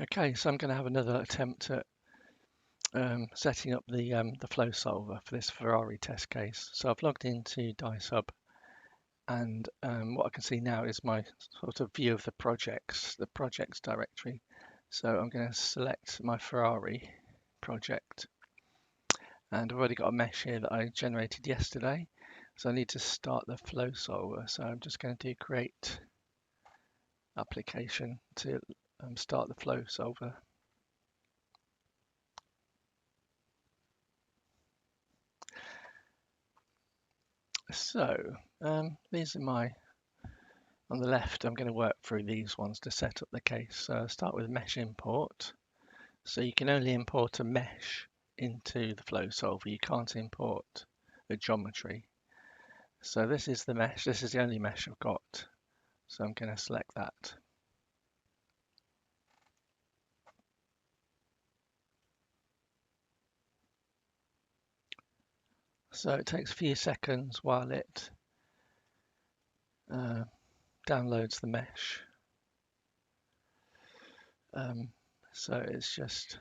Okay, so I'm going to have another attempt at setting up the flow solver for this Ferrari test case. So I've logged into dicehub, and what I can see now is my sort of view of the projects directory. So I'm going to select my Ferrari project, and I've already got a mesh here that I generated yesterday. So I need to start the flow solver. So I'm just going to do create application to start the flow solver. So these are on the left, I'm going to work through these ones to set up the case. So I'll start with mesh import. So you can only import a mesh into the flow solver. You can't import a geometry. So this is the mesh. This is the only mesh I've got. So I'm going to select that. So it takes a few seconds while it downloads the mesh. So it's just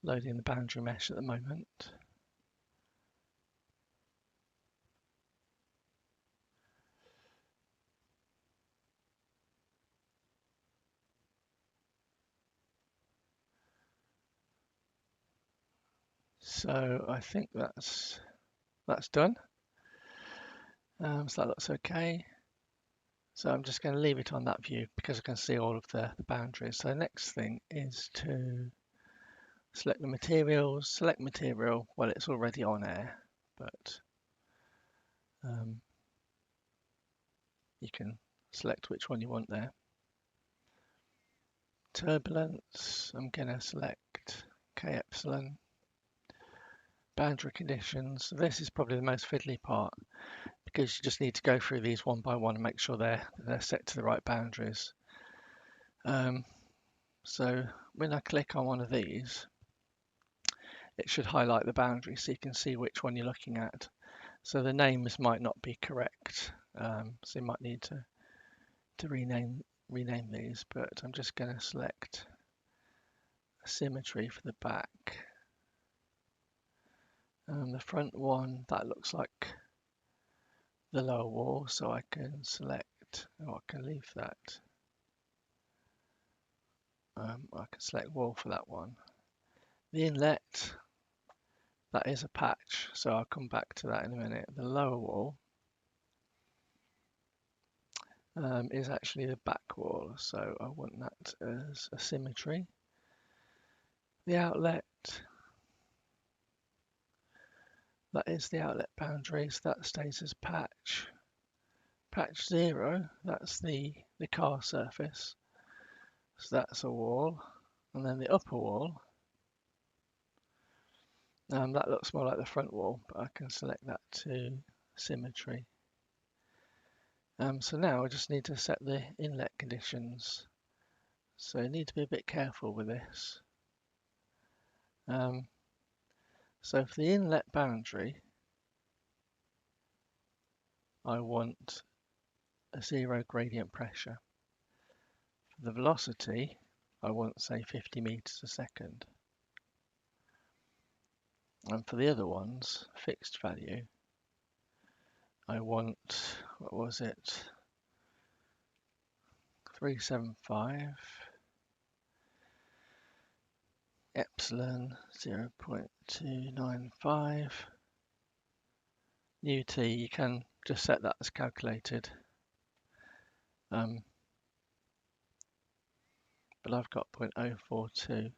loading the boundary mesh at the moment. So I think that's done. So that looks okay. So I'm just going to leave it on that view because I can see all of the boundaries. So the next thing is to select the materials, select material. Well, it's already on air, but you can select which one you want there. Turbulence, I'm going to select K epsilon. Boundary conditions, this is probably the most fiddly part because you just need to go through these one by one and make sure they're set to the right boundaries. So when I click on one of these, it should highlight the boundary so you can see which one you're looking at. So the names might not be correct, so you might need to rename these, but I'm just going to select a symmetry for the back. The front one, that looks like the lower wall, so I can select, I can leave that. I can select wall for that one. The inlet, that is a patch, so I'll come back to that in a minute. The lower wall is actually the back wall, so I want that as a symmetry. The outlet, that is the outlet boundary, so that stays as patch. Patch 0, that's the car surface, so that's a wall. And then the upper wall, that looks more like the front wall, but I can select that to symmetry. So now I just need to set the inlet conditions. So you need to be a bit careful with this. So for the inlet boundary, I want a 0 gradient pressure. For the velocity, I want, say, 50 meters a second. And for the other ones, fixed value, I want, what was it, 375, epsilon 0.295, ut, you can just set that as calculated. But I've got 0.042.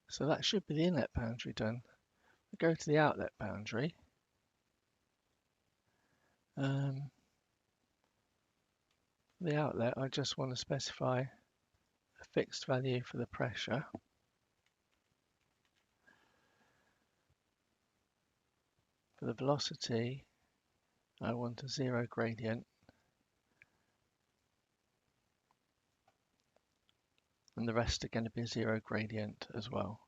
So that should be the inlet boundary done. I go to the outlet boundary. The outlet, I just want to specify a fixed value for the pressure. For the velocity, I want a 0 gradient. And the rest are going to be 0 gradient as well.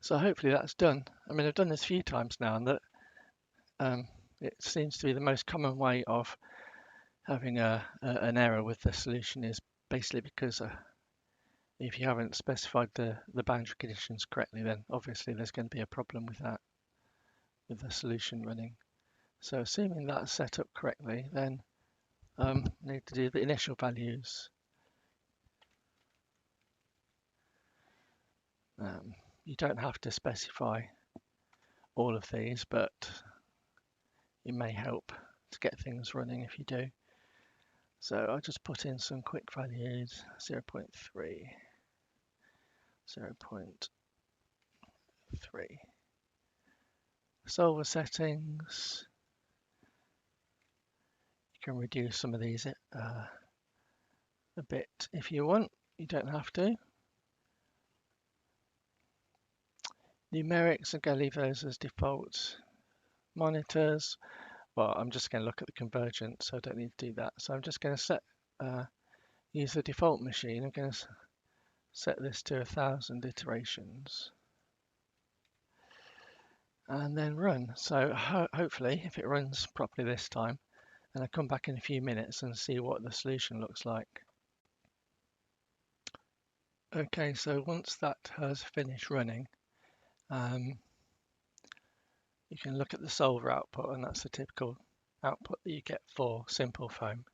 So hopefully that's done. I mean, I've done this a few times now, and that it seems to be the most common way of having an error with the solution is basically because if you haven't specified the boundary conditions correctly, then obviously there's going to be a problem with that, with the solution running. So assuming that's set up correctly, then need to do the initial values. You don't have to specify all of these, but it may help to get things running if you do. So I'll just put in some quick values, 0.3, 0.3. Solver settings. You can reduce some of these a bit if you want. You don't have to. Numerics, I'm going to leave those as default. Monitors, well, I'm just going to look at the convergence, so I don't need to do that. So I'm just going to use the default machine. I'm going to set this to 1,000 iterations. And then run. So hopefully, if it runs properly this time, and I'll come back in a few minutes and see what the solution looks like. Okay, so once that has finished running, you can look at the solver output, and that's the typical output that you get for simple foam.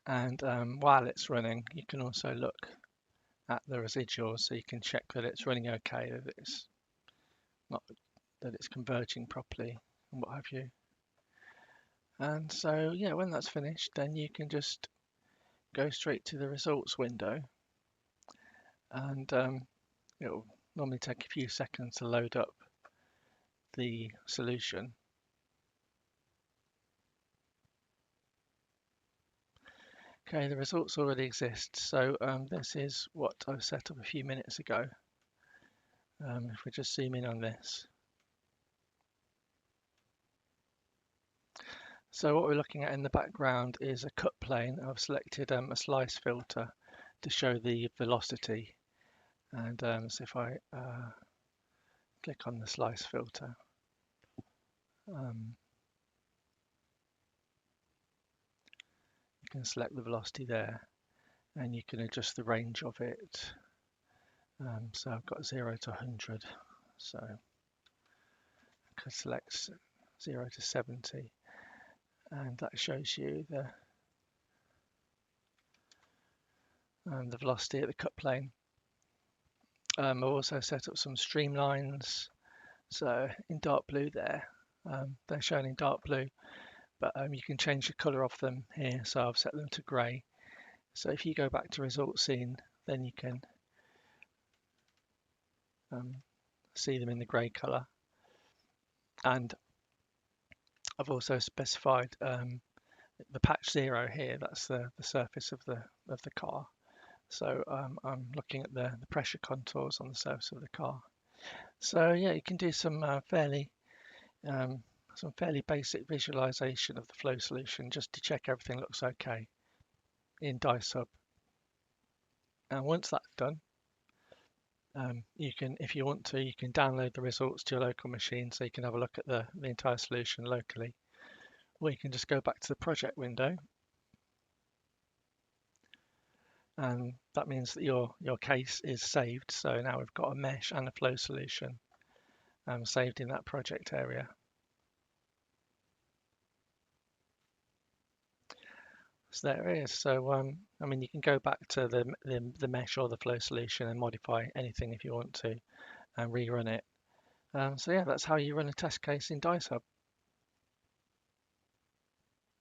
And while it's running, you can also look at the residuals, so you can check that it's running okay, that it's converging properly, and what have you. And so, yeah, when that's finished, then you can just go straight to the results window, and it'll normally take a few seconds to load up the solution. Okay, the results already exist, so this is what I've set up a few minutes ago. If we just zoom in on this. So what we're looking at in the background is a cut plane. I've selected a slice filter to show the velocity, and so if I click on the slice filter, you can select the velocity there, and you can adjust the range of it. So I've got 0 to 100, so I can select 0 to 70, and that shows you the velocity at the cut plane. I've also set up some streamlines, so in dark blue there, they're shown in dark blue, but you can change the colour of them here, so I've set them to grey. So if you go back to result scene, then you can see them in the grey colour. And I've also specified the patch 0 here, that's the surface of the car. So I'm looking at the pressure contours on the surface of the car. So yeah, you can do some fairly basic visualization of the flow solution just to check everything looks okay in dicehub. And once that's done, you can, if you want to, you can download the results to your local machine so you can have a look at the entire solution locally. Or you can just go back to the project window, and that means that your case is saved. So now we've got a mesh and a flow solution saved in that project area. So there it is. So I mean, you can go back to the mesh or the flow solution and modify anything if you want to, and rerun it. So yeah, that's how you run a test case in dicehub.